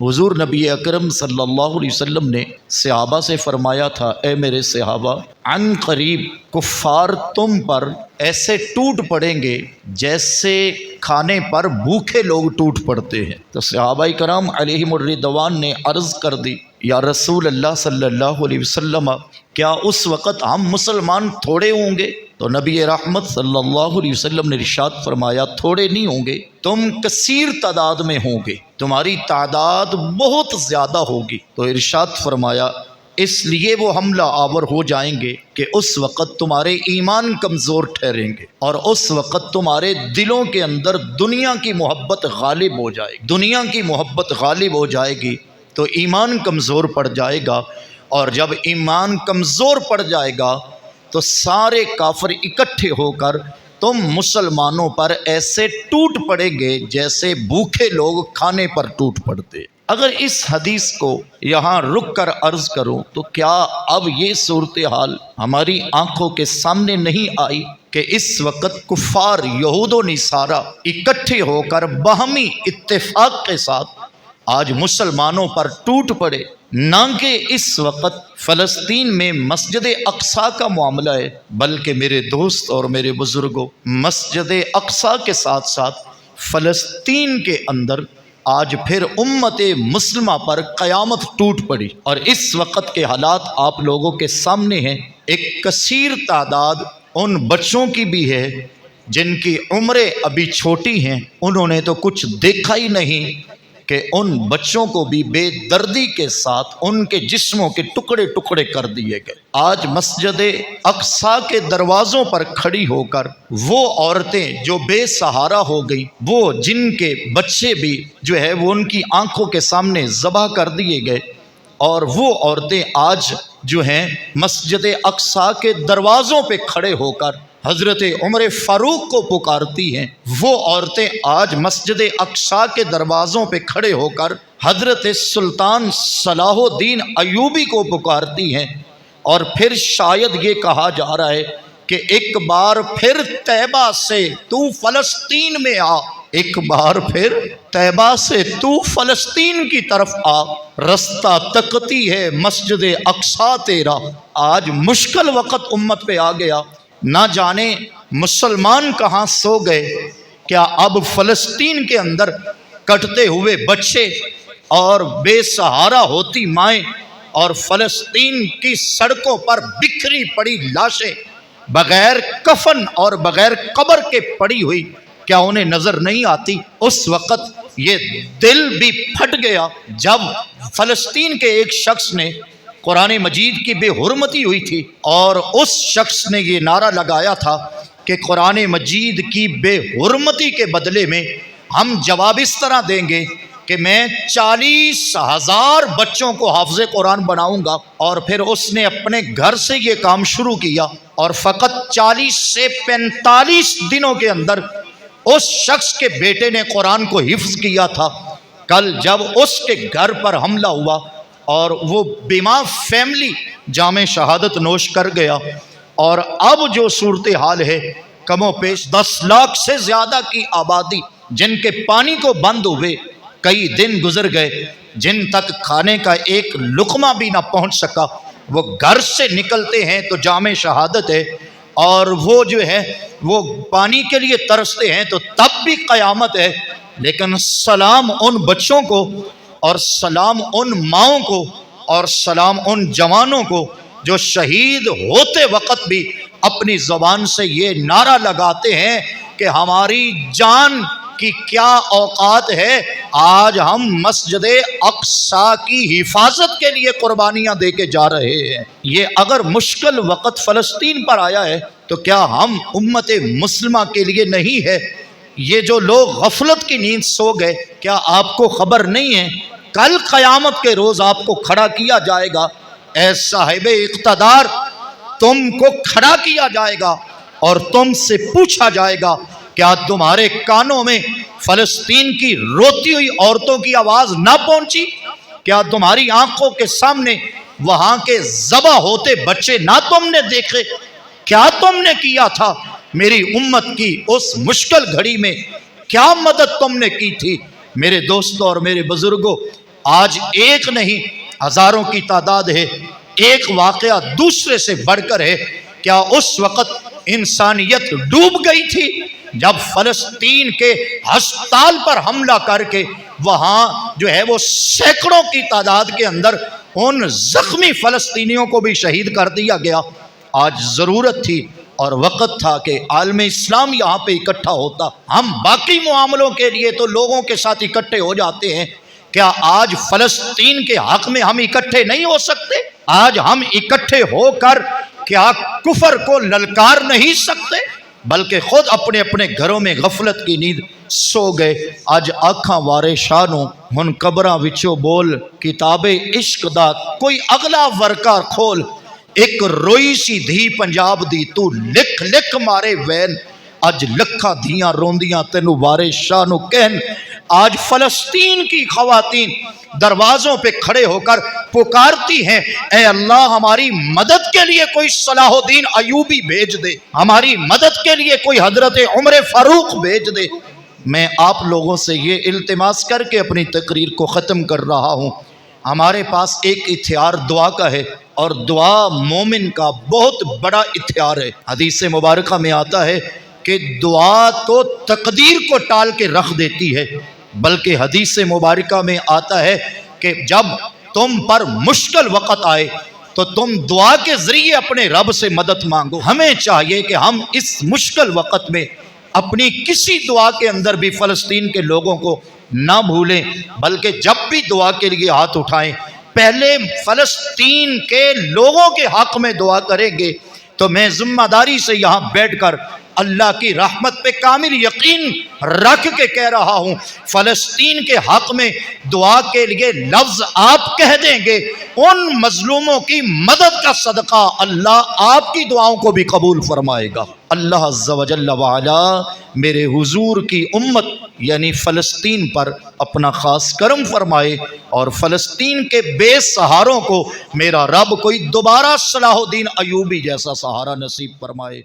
हुजूर नबी अकरम सल्लल्लाहु अलैहि वसल्लम ने सहाबा से फरमाया था, ए मेरे सहाबा, अन करीब कुफ्फार तुम पर ऐसे टूट पड़ेंगे जैसे खाने पर भूखे लोग टूट पड़ते हैं। तो सहाबाए कराम अलैहिमुर रिदवान ने अर्ज़ कर दी, या रसूल अल्लाह सल्लल्लाहु अलैहि वसल्लम, क्या उस वक़्त हम मुसलमान थोड़े होंगे? तो नबी रहमत सल्लल्लाहु अलैहि वसल्लम ने इरशाद फरमाया, थोड़े नहीं होंगे, तुम कसीर तादाद में होंगे, तुम्हारी तादाद बहुत ज़्यादा होगी। तो इरशाद फरमाया, इसलिए वो हमला आवर हो जाएंगे कि उस वक़्त तुम्हारे ईमान कमज़ोर ठहरेंगे और उस वक़्त तुम्हारे दिलों के अंदर दुनिया की मोहब्बत गालिब हो जाएगी। दुनिया की मोहब्बत गालिब हो जाएगी तो ईमान कमज़ोर पड़ जाएगा, और जब ईमान कमज़ोर पड़ जाएगा तो सारे काफिर इकट्ठे होकर तुम मुसलमानों पर ऐसे टूट पड़ेंगे जैसे भूखे लोग खाने पर टूट पड़ते। अगर इस हदीस को यहाँ रुक कर अर्ज़ करूँ तो क्या अब ये सूरत हाल हमारी आंखों के सामने नहीं आई कि इस वक़्त कुफ़ार यहूद व निसारा इकट्ठे होकर बाहमी इत्तेफाक के साथ आज मुसलमानों पर टूट पड़े? ना कि इस वक़्त फ़लस्तीन में मस्जिद अक्सा का मामला है, बल्कि मेरे दोस्त और मेरे बुज़ुर्गों, मस्जिद अक्सा के साथ साथ फ़लस्तीन के अंदर आज फिर उम्मत मुस्लिमा पर क़यामत टूट पड़ी। और इस वक़्त के हालात आप लोगों के सामने हैं। एक कसीर तादाद उन बच्चों की भी है जिनकी उम्रें अभी छोटी हैं, उन्होंने तो कुछ देखा ही नहीं कि उन बच्चों को भी बेदर्दी के साथ उनके जिस्मों के टुकड़े टुकड़े कर दिए गए। आज मस्जिद अक्सा के दरवाज़ों पर खड़ी होकर वो औरतें जो बेसहारा हो गई, वो जिनके बच्चे भी जो है वो उनकी आंखों के सामने ज़बह कर दिए गए, और वो औरतें आज जो हैं मस्जिद अक्सा के दरवाज़ों पे खड़े होकर हज़रत उमर फ़ारूक को पुकारती हैं। वो औरतें आज मस्जिद अक्सा के दरवाज़ों पे खड़े होकर हज़रत सुल्तान सलाहुद्दीन अयूबी को पुकारती हैं। और फिर शायद ये कहा जा रहा है कि एक बार फिर तैबा से तू फ़लस्तीन में आ, एक बार फिर तैबा से तू फ़लस्तीन की तरफ आ, रास्ता तकती है मस्जिद अक्सा तेरा। आज मुश्किल वक़्त उम्मत पे आ गया, ना जाने मुसलमान कहाँ सो गए। क्या अब फ़लस्तीन के अंदर कटते हुए बच्चे और बेसहारा होती माएँ और फ़लस्तीन की सड़कों पर बिखरी पड़ी लाशें बग़ैर कफन और बग़ैर कब्र के पड़ी हुई, क्या उन्हें नज़र नहीं आती? उस वक़्त ये दिल भी फट गया जब फ़लस्तीन के एक शख्स ने कुरान मजीद की बेहुरमती हुई थी और उस शख्स ने ये नारा लगाया था कि कुरान मजीद की बेहुरमती के बदले में हम जवाब इस तरह देंगे कि मैं 40,000 बच्चों को हाफ़िज़ कुरान बनाऊंगा। और फिर उसने अपने घर से ये काम शुरू किया और फ़कत 40 से 45 दिनों के अंदर उस शख्स के बेटे ने कुरान को हिफ्ज़ किया था। कल जब उसके घर पर हमला हुआ और वो बीमा फैमिली जामे शहादत नोश कर गया, और अब जो सूरत हाल है, कमो पेश 10 लाख से ज़्यादा की आबादी जिनके पानी को बंद हुए कई दिन गुजर गए, जिन तक खाने का एक लुक़मा भी ना पहुंच सका, वो घर से निकलते हैं तो जामे शहादत है, और वो जो है वो पानी के लिए तरसते हैं तो तब भी क़यामत है। लेकिन सलाम उन बच्चों को, और सलाम उन माओं को, और सलाम उन जवानों को जो शहीद होते वक़्त भी अपनी ज़बान से ये नारा लगाते हैं कि हमारी जान की क्या औकात है, आज हम मस्जिद अक्सा की हिफाजत के लिए कुर्बानियाँ दे के जा रहे हैं। ये अगर मुश्किल वक़्त फ़लस्तीन पर आया है तो क्या हम उम्मत मुस्लिमा के लिए नहीं है? ये जो लोग गफलत की नींद सो गए, क्या आपको खबर नहीं है कल क़यामत के रोज़ आपको खड़ा किया जाएगा? ऐ साहिबे इक़्तिदार, तुमको खड़ा किया जाएगा और तुमसे पूछा जाएगा, क्या तुम्हारे कानों में फ़लस्तीन की रोती हुई औरतों की आवाज़ ना पहुंची? क्या तुम्हारी आंखों के सामने वहाँ के ज़बह होते बच्चे ना तुमने देखे? क्या तुमने किया था मेरी उम्मत की उस मुश्किल घड़ी में? क्या मदद तुमने की थी? मेरे दोस्तों और मेरे बुजुर्गों, آج ایک نہیں ہزاروں کی تعداد ہے، ایک واقعہ دوسرے سے بڑھ کر ہے۔ کیا اس وقت انسانیت ڈوب گئی تھی جب فلسطین کے ہسپتال پر حملہ کر کے وہاں جو ہے وہ سینکڑوں کی تعداد کے اندر ان زخمی فلسطینیوں کو بھی شہید کر دیا گیا؟ آج ضرورت تھی اور وقت تھا کہ عالم اسلام یہاں پہ اکٹھا ہوتا۔ ہم باقی معاملوں کے لیے تو لوگوں کے ساتھ اکٹھے ہو جاتے ہیں، کیا آج فلسطین کے حق میں ہم اکٹھے نہیں ہو سکتے؟ آج ہم اکٹھے ہو کر کیا کفر کو للکار نہیں سکتے؟ بلکہ خود اپنے اپنے گھروں میں غفلت کی نیند سو گئے۔ اج آکھاں وارے شانوں ہن قبراں وچوں بول، کتاب عشق دا کوئی اگلا ورکا کھول، ایک روئی سی دھی پنجاب دی تو لکھ لکھ مارے وین، اج لکھاں دھیاں روندیاں تینو وارے شانوں کہن۔ آج فلسطین کی خواتین دروازوں پہ کھڑے ہو کر پکارتی ہیں، اے اللہ ہماری مدد کے لیے کوئی صلاح الدین ایوبی بھیج دے، ہماری مدد کے لیے کوئی حضرت عمر فاروق بھیج دے۔ میں آپ لوگوں سے یہ التماس کر کے اپنی تقریر کو ختم کر رہا ہوں، ہمارے پاس ایک ہتھیار دعا کا ہے، اور دعا مومن کا بہت بڑا ہتھیار ہے۔ حدیث مبارکہ میں آتا ہے کہ دعا تو تقدیر کو ٹال کے رکھ دیتی ہے، بلکہ حدیث مبارکہ میں آتا ہے کہ جب تم پر مشکل وقت آئے تو تم دعا کے ذریعے اپنے رب سے مدد مانگو۔ ہمیں چاہیے کہ ہم اس مشکل وقت میں اپنی کسی دعا کے اندر بھی فلسطین کے لوگوں کو نہ بھولیں، بلکہ جب بھی دعا کے لیے ہاتھ اٹھائیں پہلے فلسطین کے لوگوں کے حق میں دعا کریں گے۔ تو میں ذمہ داری سے یہاں بیٹھ کر اللہ کی رحمت پہ کامل یقین رکھ کے کہہ رہا ہوں، فلسطین کے حق میں دعا کے لیے لفظ آپ کہہ دیں گے، ان مظلوموں کی مدد کا صدقہ اللہ آپ کی دعاؤں کو بھی قبول فرمائے گا۔ اللہ عز و جل وعلا میرے حضور کی امت یعنی فلسطین پر اپنا خاص کرم فرمائے، اور فلسطین کے بے سہاروں کو میرا رب کوئی دوبارہ صلاح الدین ایوبی جیسا سہارا نصیب فرمائے۔